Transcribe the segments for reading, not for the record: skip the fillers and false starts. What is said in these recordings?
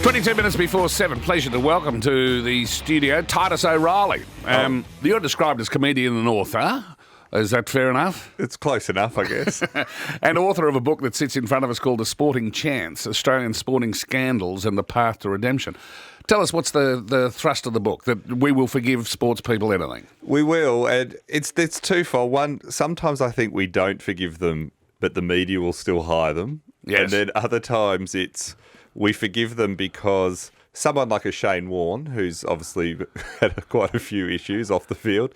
22 minutes before 7. Pleasure to welcome to the studio Titus O'Reily. You're described as comedian and author. Is that fair enough? It's close enough, I guess. And author of a book that sits in front of us called A Sporting Chance, Australian Sporting Scandals and the Path to Redemption. Tell us, what's the thrust of the book, that we will forgive sports people anything? We will, and it's twofold. One, sometimes I think we don't forgive them, but the media will still hire them. Yes. And then other times it's we forgive them because someone like a Shane Warne, who's obviously had quite a few issues off the field,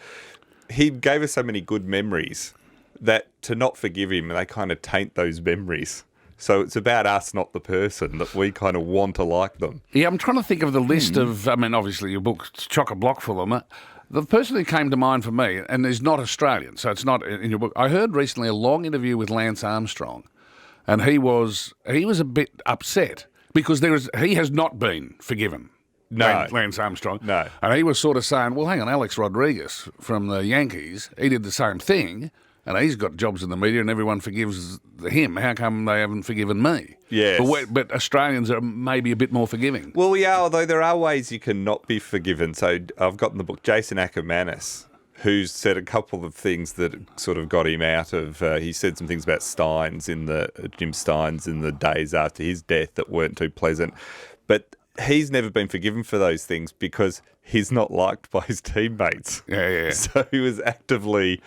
he gave us so many good memories that to not forgive him, they kind of taint those memories. So it's about us, not the person, that we kind of want to like them. Yeah, I'm trying to think of the list of, obviously your book's chock-a-block full of them. The person who came to mind for me, and is not Australian, so it's not in your book. I heard recently a long interview with Lance Armstrong, and he was a bit upset because he has not been forgiven. No. Lance Armstrong. No. And he was sort of saying, well, hang on, Alex Rodriguez from the Yankees, he did the same thing, and he's got jobs in the media and everyone forgives him. How come they haven't forgiven me? Yes. But Australians are maybe a bit more forgiving. Well, we are, although there are ways you can not be forgiven. So I've got in the book Jason Ackermanis, who's said a couple of things that sort of got him out of... he said some things about Jim Steins in the days after his death that weren't too pleasant. But he's never been forgiven for those things because he's not liked by his teammates. Yeah. So he was actively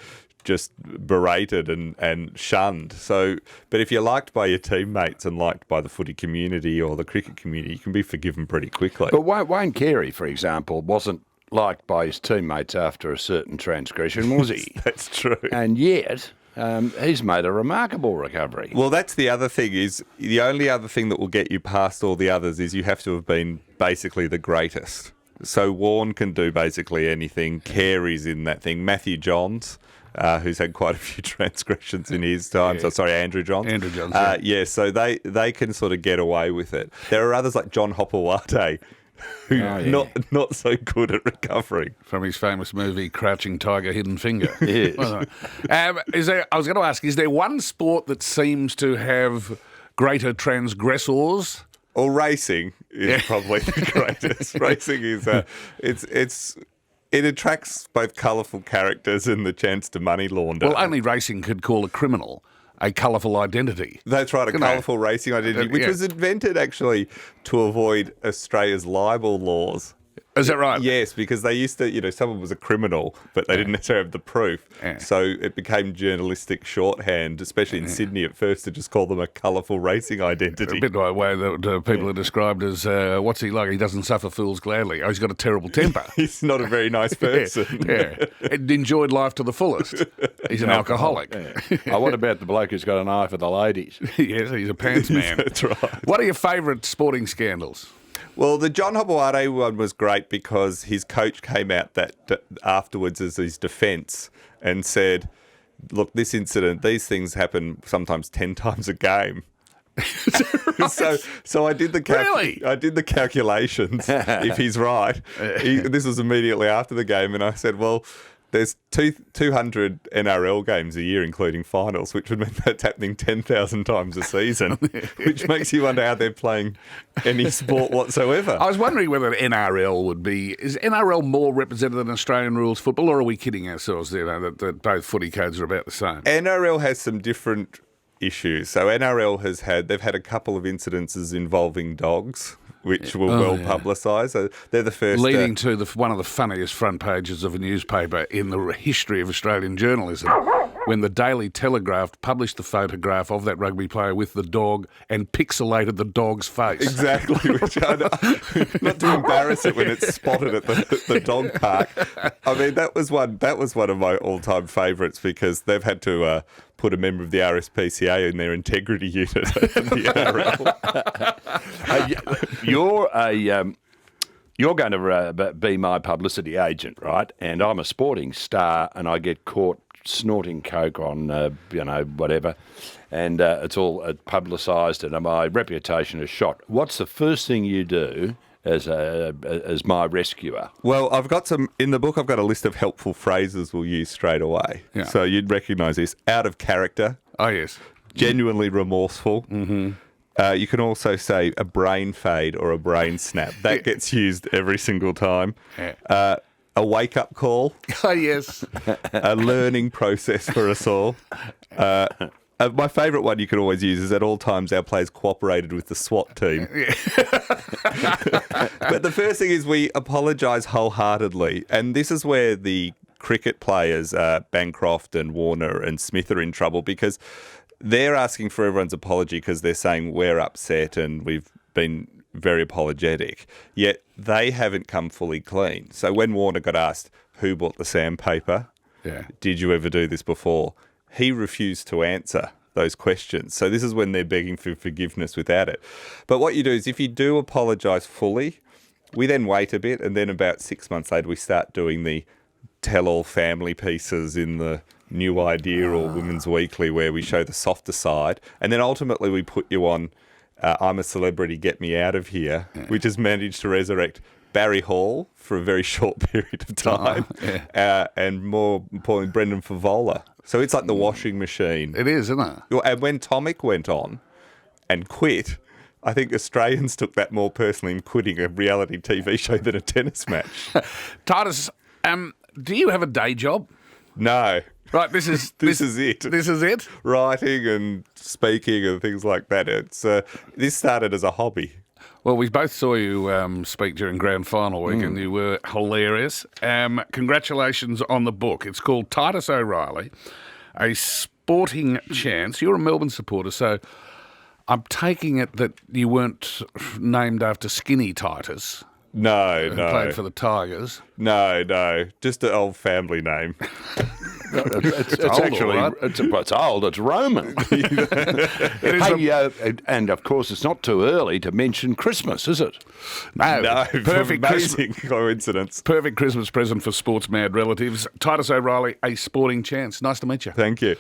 just berated and shunned. So, but if you're liked by your teammates and liked by the footy community or the cricket community, you can be forgiven pretty quickly. But Wayne Carey, for example, wasn't liked by his teammates after a certain transgression, was he? That's true. And yet, he's made a remarkable recovery. Well, that's the other thing, is the only other thing that will get you past all the others is you have to have been basically the greatest. So Warne can do basically anything. Carey's in that thing. Matthew Johns, who's had quite a few transgressions in his time. Yeah. Andrew Johns. Andrew Johns, so they can sort of get away with it. There are others like John Hopewate, who not so good at recovering. From his famous movie Crouching Tiger, Hidden Finger. Yes. I was going to ask, is there one sport that seems to have greater transgressors? Well, racing is probably the greatest. Racing is it attracts both colourful characters and the chance to money launder. Well, only racing could call a criminal a colourful identity. That's right, colourful racing identity, which was invented actually to avoid Australia's libel laws. Is that right? Yes, because they used to, someone was a criminal, but they didn't necessarily have the proof. Yeah. So it became journalistic shorthand, especially in Sydney at first, to just call them a colourful racing identity. A bit like the way that people are described as, what's he like? He doesn't suffer fools gladly. Oh, he's got a terrible temper. He's not a very nice person. Yeah. Enjoyed life to the fullest. He's an alcoholic. Yeah. What about the bloke who's got an eye for the ladies? Yes, he's a pants man. That's right. What are your favourite sporting scandals? Well, the John Hopewate one was great because his coach came out afterwards as his defence and said, look, these things happen sometimes 10 times a game. Right? So I did the I did the calculations. If he's right, this was immediately after the game, and I said, well, there's 200 NRL games a year, including finals, which would mean that's happening 10,000 times a season, which makes you wonder how they're playing any sport whatsoever. I was wondering whether NRL is NRL more represented than Australian rules football, or are we kidding ourselves there, that both footy codes are about the same? NRL has some different issues. So NRL they've had a couple of incidences involving dogs, which were well publicised. So they're the first... Leading to one of the funniest front pages of a newspaper in the history of Australian journalism, when the Daily Telegraph published the photograph of that rugby player with the dog and pixelated the dog's face. Exactly. Which not to embarrass it when it's spotted at the dog park. I mean, that was one of my all-time favourites because they've had to... put a member of the RSPCA in their integrity unit in the NRL. You're going to be my publicity agent, right? And I'm a sporting star, and I get caught snorting coke on, whatever, and it's all publicised, and my reputation is shot. What's the first thing you do as my rescuer? Well, I've got in the book. I've got a list of helpful phrases we'll use straight away. Yeah. So you'd recognise this: out of character. Oh yes. Genuinely remorseful. Mm-hmm. You can also say a brain fade or a brain snap. That gets used every single time. Yeah. A wake-up call. Oh, yes. A learning process for us all. My favourite one you can always use is at all times our players cooperated with the SWAT team. But the first thing is we apologise wholeheartedly. And this is where the cricket players, Bancroft and Warner and Smith, are in trouble because they're asking for everyone's apology because they're saying we're upset and we've been very apologetic, yet they haven't come fully clean. So when Warner got asked, who bought the sandpaper? Yeah. Did you ever do this before? He refused to answer those questions. So this is when they're begging for forgiveness without it. But what you do is if you do apologise fully, we then wait a bit, and then about 6 months later we start doing the tell-all family pieces in the New Idea or Women's Weekly where we show the softer side. And then ultimately we put you on I'm a Celebrity, Get Me Out of Here, which has managed to resurrect Barry Hall for a very short period of time, and more importantly, Brendan Favola. So it's like the washing machine. It is, isn't it? And when Tomic went on and quit, I think Australians took that more personally in quitting a reality TV show than a tennis match. Titus, do you have a day job? No. Right, this is it. This is it? Writing and speaking and things like that. It's this started as a hobby. Well, we both saw you speak during grand final week and you were hilarious. Congratulations on the book. It's called Titus O'Reily, A Sporting Chance. You're a Melbourne supporter, so I'm taking it that you weren't named after Skinny Titus. No. Played for the Tigers. No. Just an old family name. It's old, actually right? it's old. It's Roman. And of course, it's not too early to mention Christmas, is it? No, perfect amazing coincidence. Perfect Christmas present for sports mad relatives. Titus O'Reily, A Sporting Chance. Nice to meet you. Thank you.